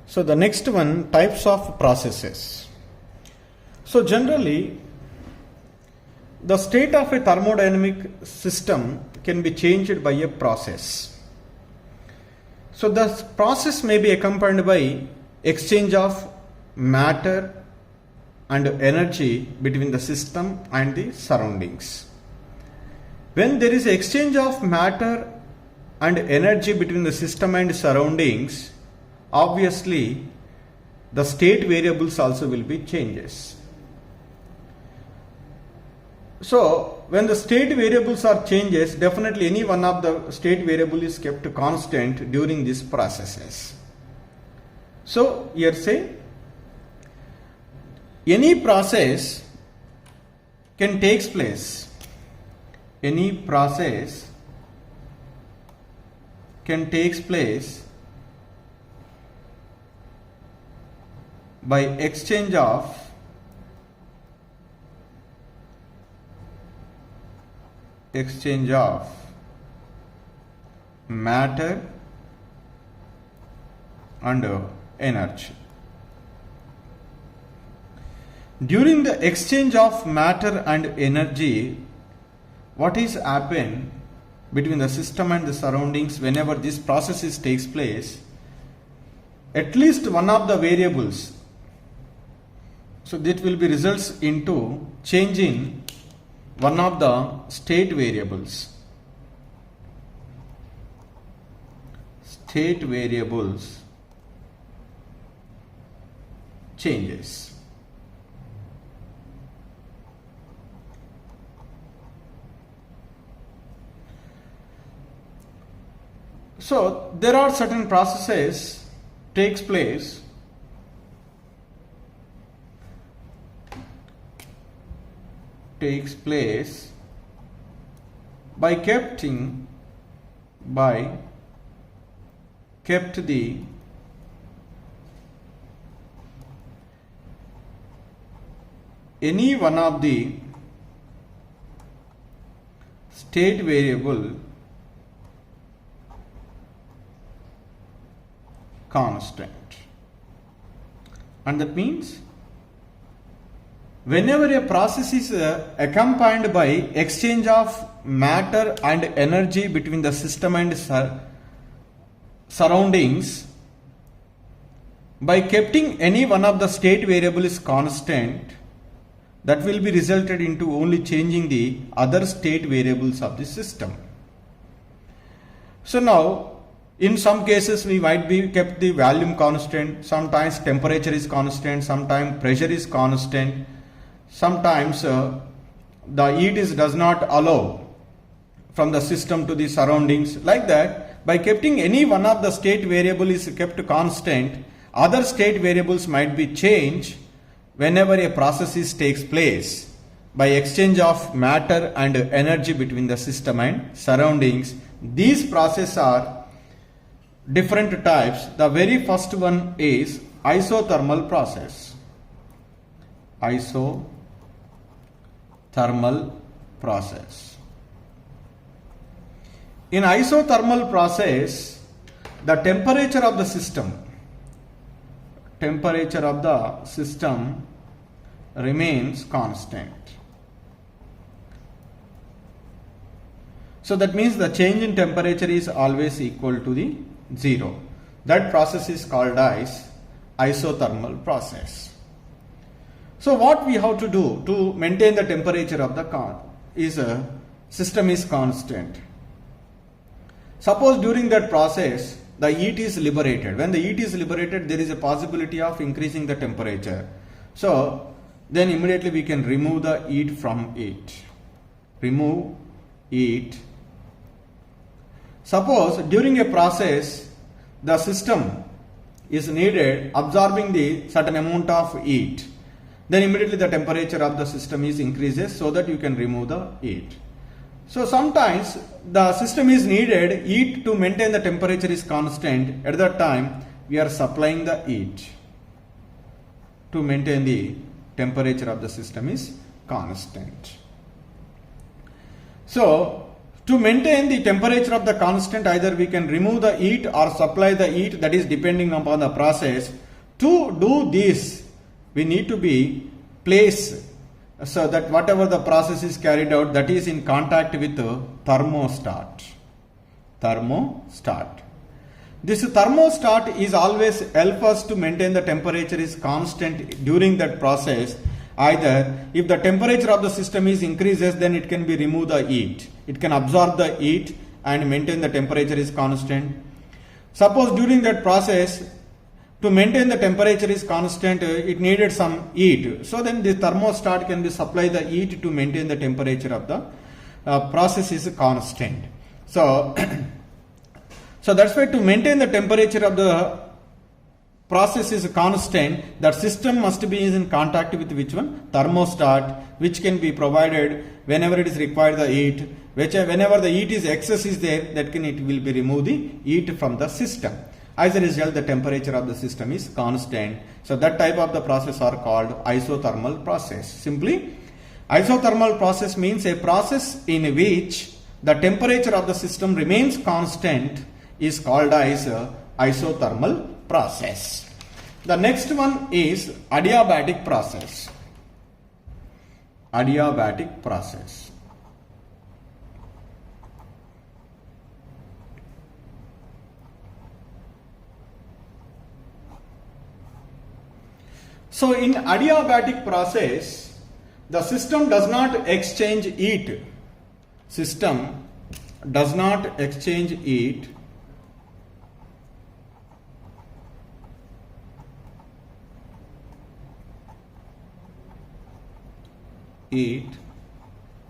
So the next one, types of processes. So generally, the state of a thermodynamic system can be changed by a process. So the process may be accompanied by exchange of matter and energy between the system and the surroundings. When there is exchange of matter and energy between the system and surroundings, obviously the state variables also will be changes. So when the state variables are changes, definitely any one of the state variable is kept constant during these processes. So here say any process can takes place. Any process can takes place by exchange of matter and energy. During the exchange of matter and energy, what is happen between the system and the surroundings whenever this process takes place, at least one of the variables, so that will be results into changing one of the state variables. State variables changes. So there are certain processes takes place by kept the any one of the state variable constant. And that means whenever a process is accompanied by exchange of matter and energy between the system and surroundings, by keeping any one of the state variable is constant, that will be resulted into only changing the other state variables of the system. So now in some cases we might be kept the volume constant, sometimes temperature is constant, sometimes pressure is constant, sometimes the heat does not allow from the system to the surroundings. Like that, by keeping any one of the state variable is kept constant, other state variables might be changed whenever a process takes place by exchange of matter and energy between the system and surroundings. These processes are different types. The very first one is isothermal process. Isothermal process. In isothermal process, the temperature of the system remains constant. So that means the change in temperature is always equal to the 0. That process is called as isothermal process. So what we have to do to maintain the temperature of the system is constant. Suppose during that process the heat is liberated. When the heat is liberated, there is a possibility of increasing the temperature. So then immediately we can remove the heat from it. Remove heat. Suppose during a process the system is needed absorbing the certain amount of heat, then immediately the temperature of the system is increases so that you can remove the heat. So sometimes the system is needed heat to maintain the temperature is constant. At that time we are supplying the heat to maintain the temperature of the system is constant. So To maintain the temperature of the constant, either we can remove the heat or supply the heat, that is depending upon the process. To do this, we need to be placed so that whatever the process is carried out, that is in contact with the thermostat. Thermostat. This thermostat is always help us to maintain the temperature is constant during that process. Either if the temperature of the system is increases, then it can be remove the heat. It can absorb the heat and maintain the temperature is constant. Suppose during that process, to maintain the temperature is constant, it needed some heat. So then the thermostat can be supply the heat to maintain the temperature of the process is constant. So, so that's why to maintain the temperature of the process is constant, that system must be in contact with which one? Thermostat, which can be provided whenever it is required the heat. Whenever the heat is excess is there, that can it will be remove the heat from the system. As a result, the temperature of the system is constant. So that type of the process are called isothermal process. Simply, isothermal process means a process in which the temperature of the system remains constant is called as isothermal process. The next one is adiabatic process. Adiabatic process. So in adiabatic process, the system does not exchange heat. System does not exchange heat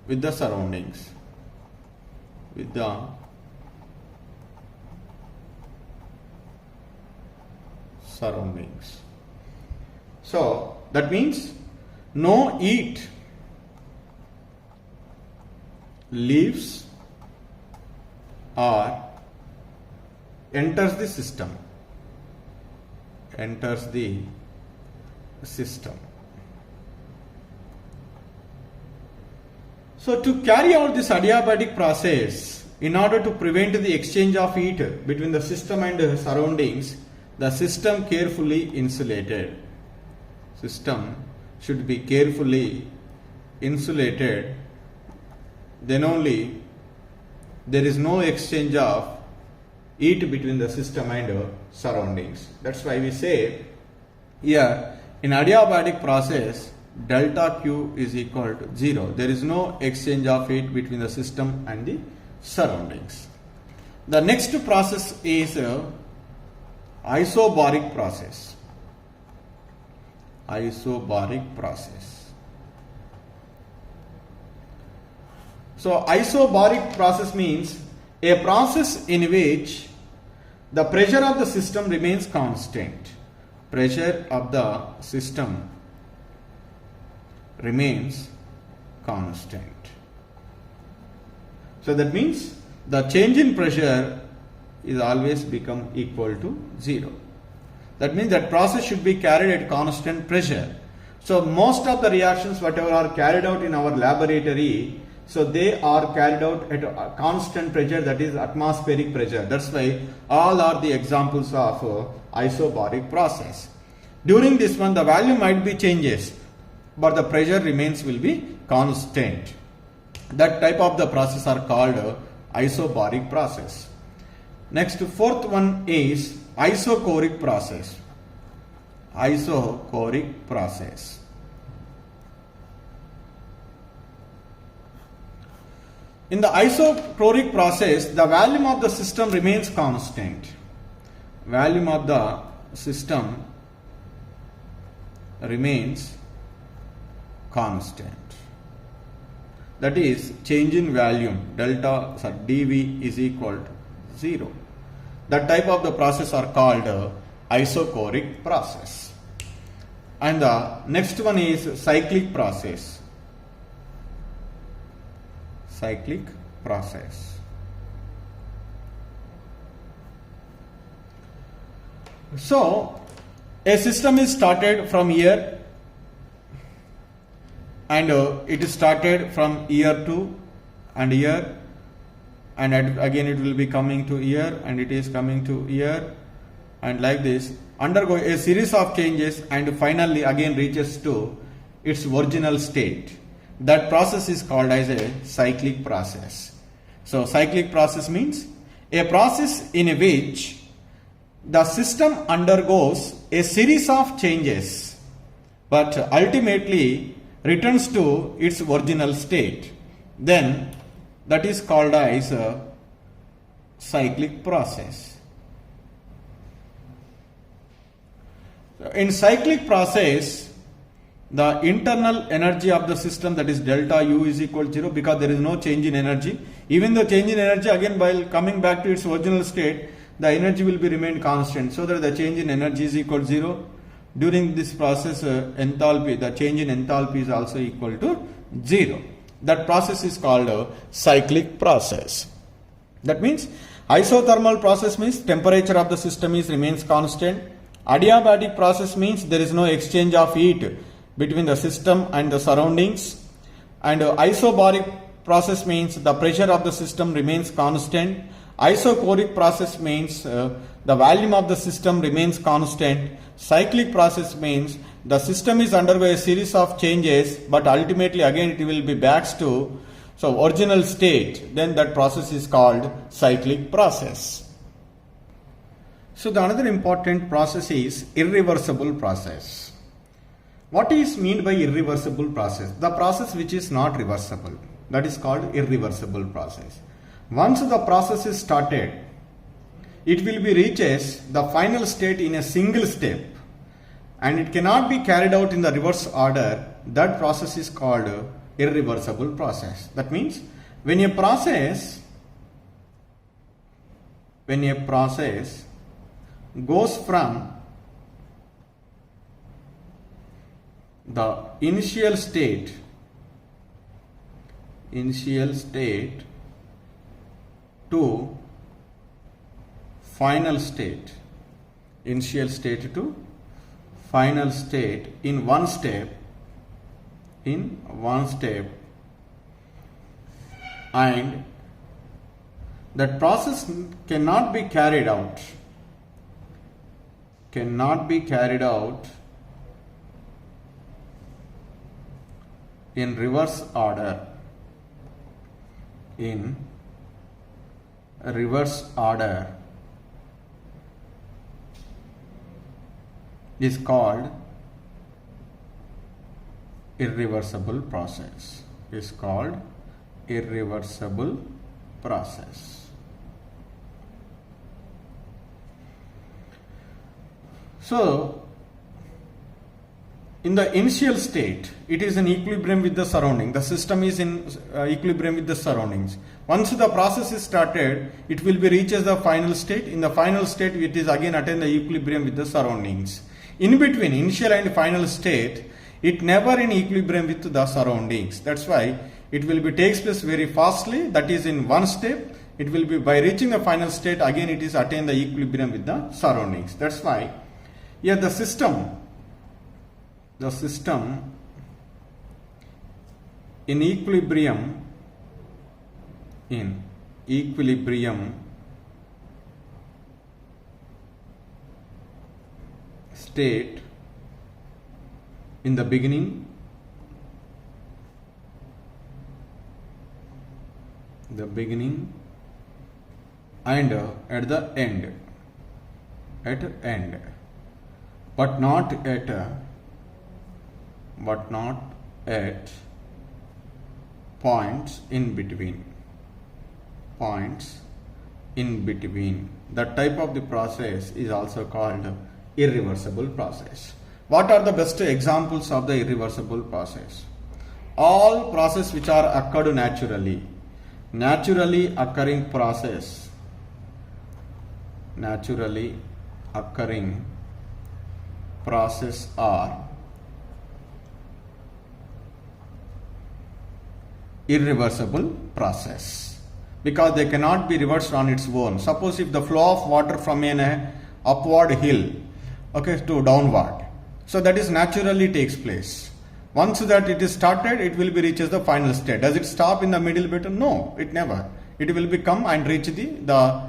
with the surroundings, with the surroundings. So that means no heat leaves or enters the system. Enters the system. So to carry out this adiabatic process, in order to prevent the exchange of heat between the system and the surroundings, the system carefully insulated. System should be carefully insulated, then only there is no exchange of heat between the system and surroundings. That's why we say here in adiabatic process delta Q is equal to 0. There is no exchange of heat between the system and the surroundings. The next process is isobaric process. Isobaric process. So isobaric process means a process in which the pressure of the system remains constant. Pressure of the system remains constant. So that means the change in pressure is always become equal to 0. That means that process should be carried at constant pressure. So most of the reactions whatever are carried out in our laboratory, so they are carried out at a constant pressure, that is atmospheric pressure. That's why all are the examples of isobaric process. During this one the value might be changes, but the pressure remains will be constant. That type of the process are called isobaric process. Next, fourth one is isochoric process. Isochoric process. In the isochoric process, the volume of the system remains constant. Volume of the system remains constant. That is, change in volume delta dV is equal to 0. That type of the process are called isochoric process. And the next one is cyclic process. Cyclic process. So a system is started from here, and it is started from year 2 and year and again it will be coming to here, and it is coming to here, and like this, undergo a series of changes, and finally again reaches to its original state. That process is called as a cyclic process. So cyclic process means a process in which the system undergoes a series of changes but ultimately returns to its original state. Then that is called as a cyclic process. In cyclic process, the internal energy of the system, that is delta U, is equal to 0, because there is no change in energy. Even the change in energy, again while coming back to its original state, the energy will be remained constant, so that the change in energy is equal to 0. During this process, enthalpy, the change in enthalpy is also equal to 0. That process is called a cyclic process. That means isothermal process means temperature of the system remains constant. Adiabatic process means there is no exchange of heat between the system and the surroundings. And isobaric process means the pressure of the system remains constant. Isochoric process means the volume of the system remains constant. Cyclic process means the system is undergo a series of changes, but ultimately again it will be back to original state. Then that process is called cyclic process. So the another important process is irreversible process. What is meant by irreversible process? The process which is not reversible. That is called irreversible process. Once the process is started, it will be reaches the final state in a single step, and it cannot be carried out in the reverse order. That process is called irreversible process. That means when a process goes from the initial state to final state, initial state to final state in one step, and that process cannot be carried out in reverse order, is called irreversible process. So in the initial state, it is in equilibrium with the surrounding. The system is in equilibrium with the surroundings. Once the process is started, it will be reaches the final state. In the final state, it is again attain the equilibrium with the surroundings. In between initial and final state, it never in equilibrium with the surroundings. That's why it will be takes place very fastly. That is in one step. It will be by reaching the final state, again it is attain the equilibrium with the surroundings. That's why here the system in equilibrium state in the beginning, and at the end, but not at points in between. That type of the process is also called irreversible process. What are the best examples of the irreversible process? All processes which are occurred naturally occurring process are irreversible process, because they cannot be reversed on its own. Suppose if the flow of water from an upward hill to downward, so that is naturally takes place. Once that it is started, it will be reaches the final state. Does it stop in the middle bit? No, it never. it will become and reach the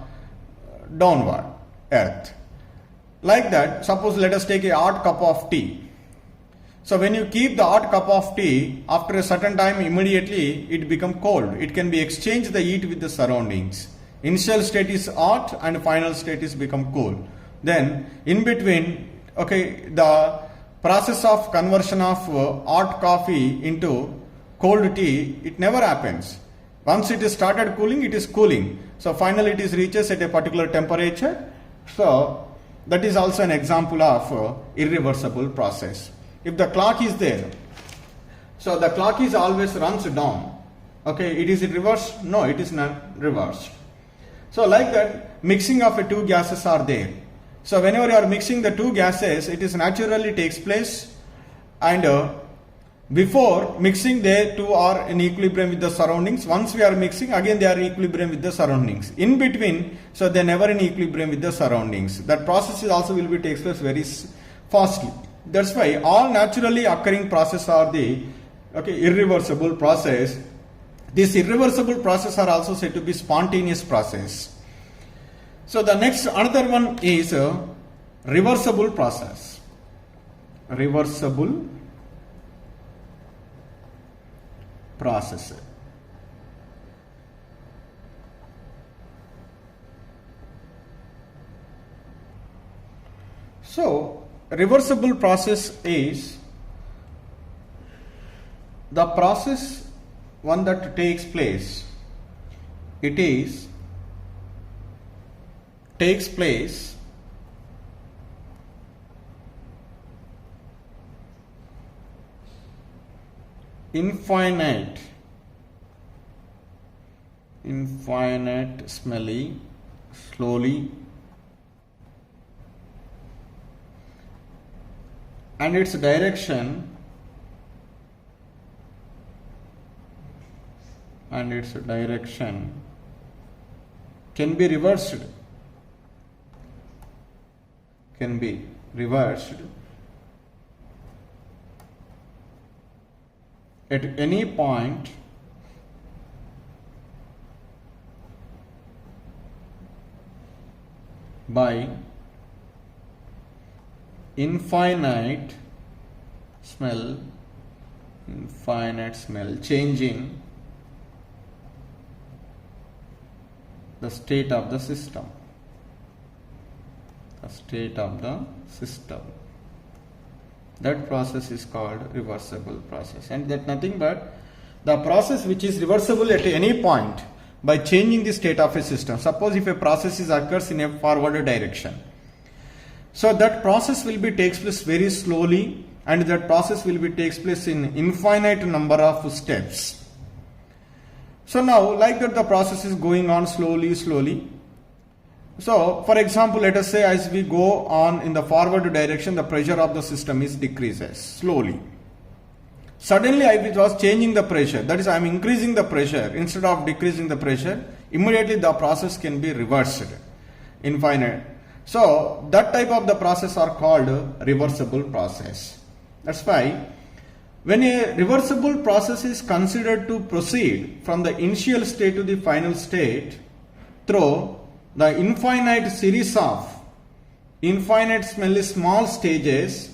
downward earth. Like that, suppose let us take a hot cup of tea. So when you keep the hot cup of tea, after a certain time immediately it become cold. It can be exchanged the heat with the surroundings. Initial state is hot and final state is become cool. Then in between, okay, the process of conversion of hot coffee into cold tea, it never happens. Once it is started cooling, it is cooling. So finally it is reaches at a particular temperature. So that is also an example of irreversible process. If the clock is there, so the clock is always runs down. Okay, it is reversed? No, it is not reversed. So like that, mixing of two gases are there. So whenever you are mixing the two gases, it is naturally takes place, and before mixing they two are in equilibrium with the surroundings. Once we are mixing, again they are in equilibrium with the surroundings. In between, so they are never in equilibrium with the surroundings. That process is also will be takes place very fastly. That's why all naturally occurring process are the irreversible process. These irreversible process are also said to be spontaneous process. So the next another one is a reversible process. Reversible process. So reversible process is the process one that takes place. It is takes place infinite smelly, slowly, and its direction can be reversed at any point by infinite smell, changing the state of the system. That process is called reversible process, and that nothing but the process which is reversible at any point by changing the state of a system. Suppose if a process occurs in a forward direction, so that process will be takes place very slowly, and that process will be takes place in infinite number of steps. So now like that the process is going on slowly. So for example, let us say as we go on in the forward direction, the pressure of the system is decreases slowly. Suddenly I was changing the pressure, that is I am increasing the pressure instead of decreasing the pressure. Immediately the process can be reversed, infinite. So that type of the process are called reversible process. That's why when a reversible process is considered to proceed from the initial state to the final state through the infinite series of infinite small stages,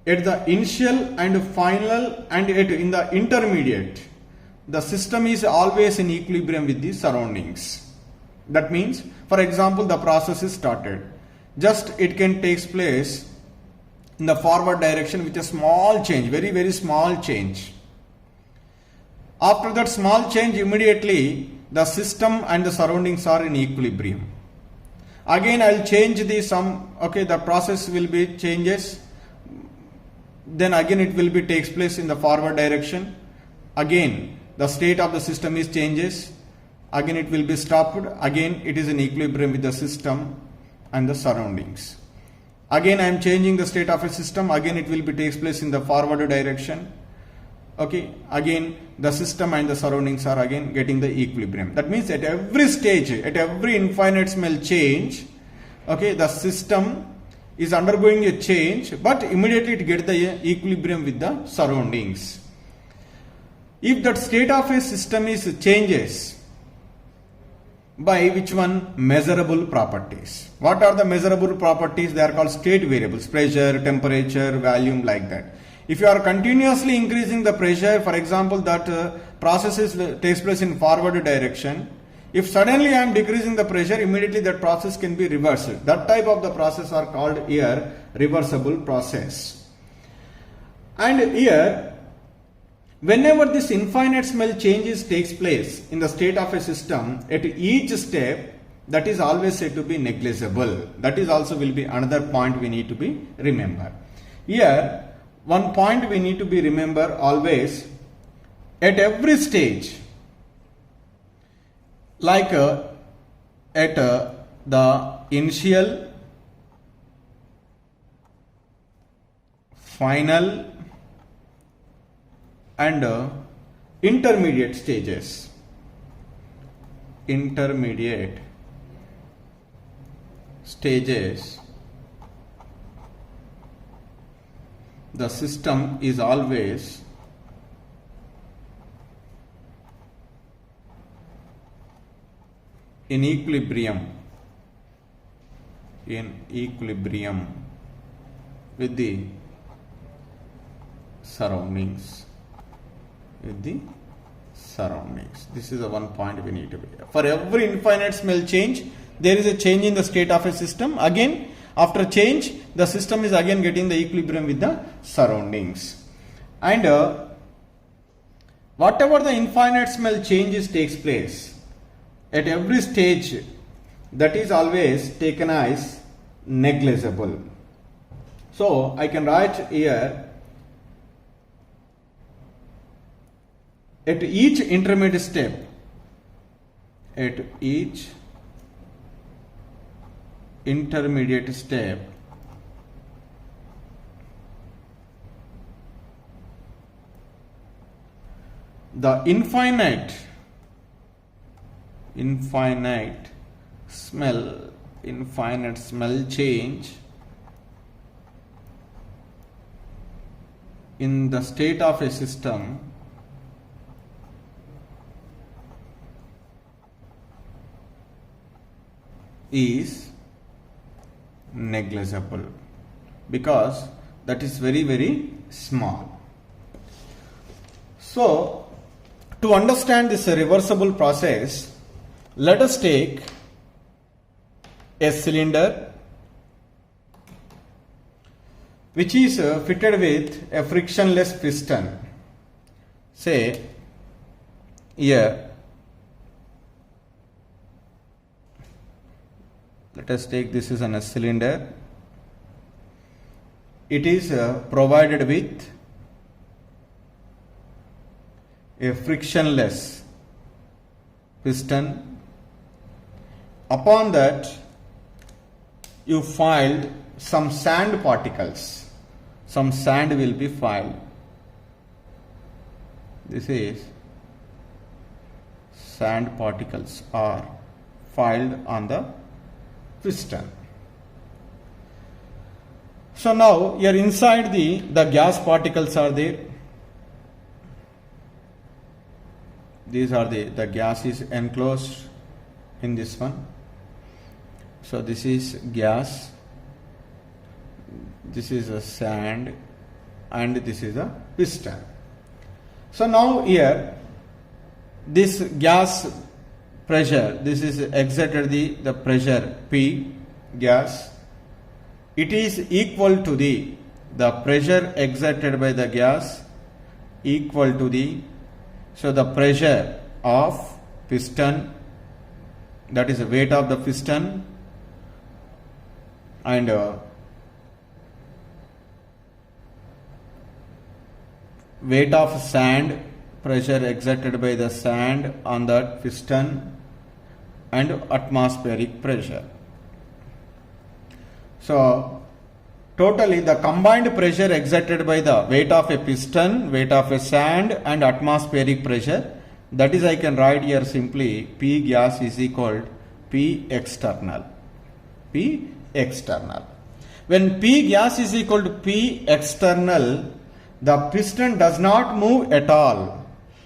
at the initial and final and in the intermediate, the system is always in equilibrium with the surroundings. That means, for example, the process is started. Just it can take place in the forward direction with a small change, very small change. After that small change, immediately the system and the surroundings are in equilibrium. Again I will change the process will be changes. Then again it will be takes place in the forward direction. Again the state of the system is changes. Again it will be stopped. Again it is in equilibrium with the system and the surroundings. Again I am changing the state of a system. Again it will be takes place in the forward direction. Okay, again the system and the surroundings are again getting the equilibrium. That means at every stage, at every infinite smell change, okay, the system is undergoing a change, but immediately it gets the equilibrium with the surroundings. If that state of a system is changes, by which one? Measurable properties. What are the measurable properties? They are called state variables: pressure, temperature, volume, like that. If you are continuously increasing the pressure, for example, that process takes place in forward direction. If suddenly I am decreasing the pressure, immediately that process can be reversed. That type of the process are called here reversible process. And here, whenever this infinitesimal changes takes place in the state of a system, at each step, that is always said to be negligible. That is also will be another point we need to be remember. Here, one point we need to be remember always, at every stage, like at the initial, final and intermediate stages. Intermediate stages, the system is always in equilibrium with the surroundings. This is the one point we need to be. For every infinitesimal change, there is a change in the state of a system. Again, after change, the system is again getting the equilibrium with the surroundings. And whatever the infinitesimal changes takes place, at every stage, that is always taken as negligible. So, I can write here, at each intermediate step, the infinite smell change in the state of a system is negligible, because that is very, very small. So, to understand this reversible process, let us take a cylinder which is fitted with a frictionless piston. Say here, let us take this is a cylinder. It is provided with a frictionless piston. Upon that, you filed some sand particles. Some sand will be filed. This is sand particles are filed on the piston. So now here inside the gas particles are there. These are the gas is enclosed in this one. So this is gas, this is a sand, and this is a piston. So now here this gas pressure, this is exerted the pressure P gas, it is equal to the pressure exerted by the gas equal to the pressure of piston, that is the weight of the piston, and weight of sand, pressure exerted by the sand on that piston, and atmospheric pressure. So totally the combined pressure exerted by the weight of a piston, weight of a sand, and atmospheric pressure, that is I can write here simply P gas is equal to P external. P external. When P gas is equal to P external, the piston does not move at all.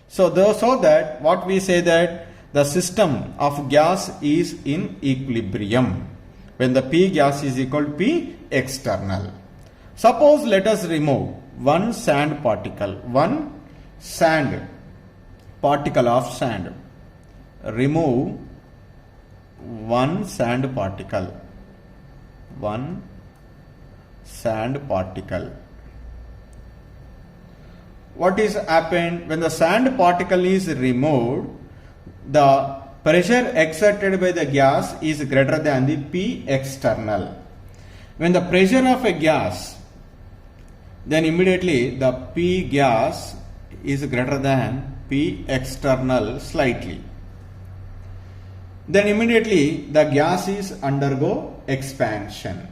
So that what we say that the system of gas is in equilibrium. When the P gas is equal to P external. Suppose let us remove one sand particle of sand. Remove one sand particle. What is happened when the sand particle is removed? The pressure exerted by the gas is greater than the P external. When the pressure of a gas, then immediately the P gas is greater than P external slightly. Then immediately the gas is undergo expansion.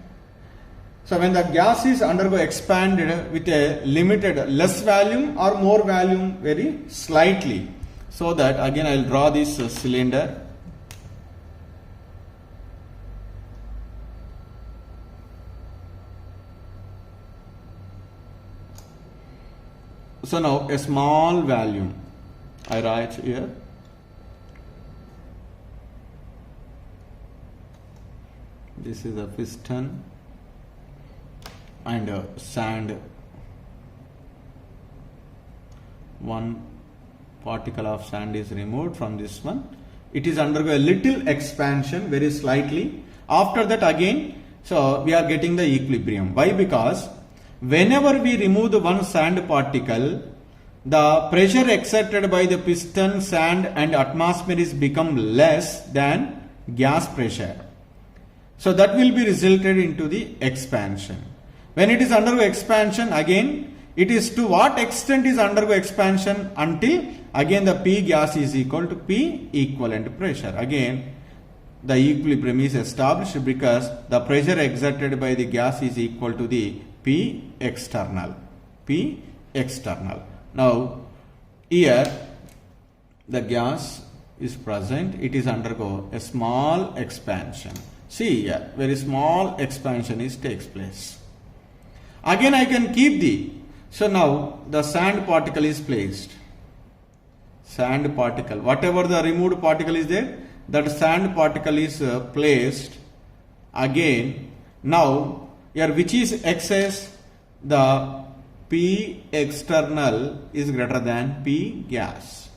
So when the gas is undergo expanded with a limited less volume or more volume very slightly. So that again I will draw this cylinder. So now a small volume I write here. This is a piston and sand. One particle of sand is removed from this one. It is undergo a little expansion very slightly. After that again, so we are getting the equilibrium. Why? Because whenever we remove the one sand particle, the pressure exerted by the piston, sand and atmosphere is become less than gas pressure. So that will be resulted into the expansion. When it is undergo expansion, again it is to what extent is undergo expansion until again the P gas is equal to P equivalent pressure. Again the equilibrium is established because the pressure exerted by the gas is equal to the P external. Now here the gas is present, it is undergo a small expansion. See here, very small expansion takes place. Again I can keep the, so now the sand particle is placed. Sand particle, whatever the removed particle is there, that sand particle is placed. Again, now here which is excess? The P external is greater than P gas.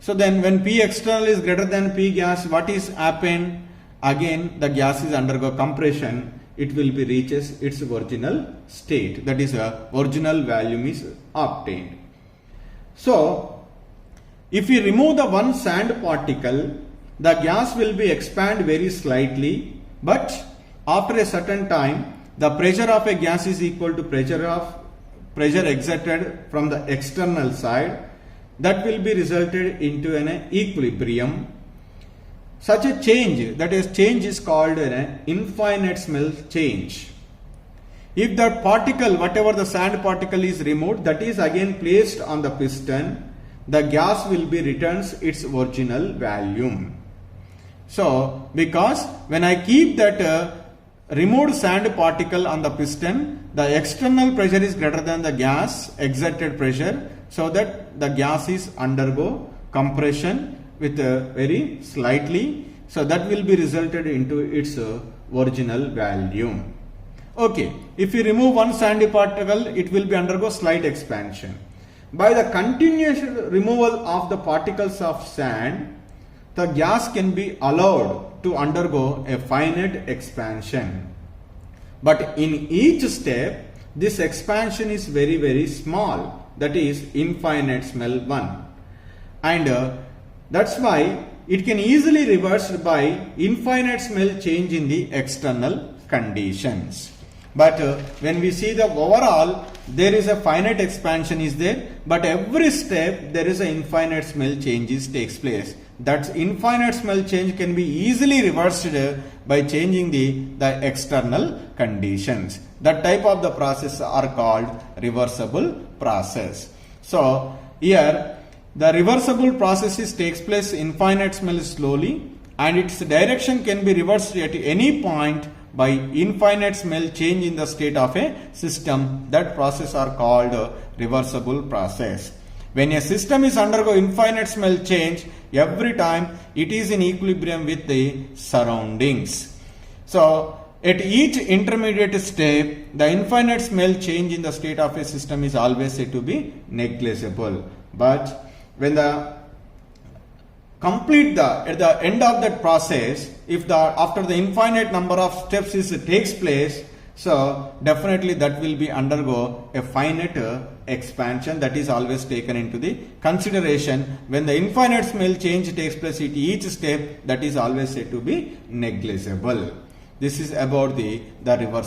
So then when P external is greater than P gas, what is happened? Again the gas is undergo compression, it will be reaches its original state, that is original volume is obtained. So if we remove the one sand particle, the gas will be expand very slightly, but after a certain time the pressure of a gas is equal to pressure exerted from the external side. That will be resulted into an equilibrium. Such a change, that is change is called an infinitesimal change. If that particle, whatever the sand particle is removed, that is again placed on the piston, the gas will be returns its original volume. So because when I keep that removed sand particle on the piston, the external pressure is greater than the gas exerted pressure, so that the gas is undergo compression with very slightly, so that will be resulted into its original volume. Okay, if we remove one sandy particle, it will be undergo slight expansion. By the continuous removal of the particles of sand, the gas can be allowed to undergo a finite expansion. But in each step, this expansion is very, very small, that is infinitesimal one. And that's why it can easily reversed by infinitesimal change in the external conditions. But when we see the overall, there is a finite expansion is there, but every step there is an infinitesimal changes takes place. That infinitesimal change can be easily reversed by changing the external conditions. That type of the process are called reversible process. So here the reversible processes takes place infinitesimal slowly, and its direction can be reversed at any point by infinitesimal change in the state of a system. That process are called reversible process. When a system is undergo infinite smell change, every time it is in equilibrium with the surroundings. So, at each intermediate step, the infinite smell change in the state of a system is always said to be negligible. But when the at the end of that process, if after the infinite number of steps takes place, so definitely that will be undergo a finite expansion. That is always taken into the consideration. When the infinite smell change takes place at each step, that is always said to be negligible. This is about the reversal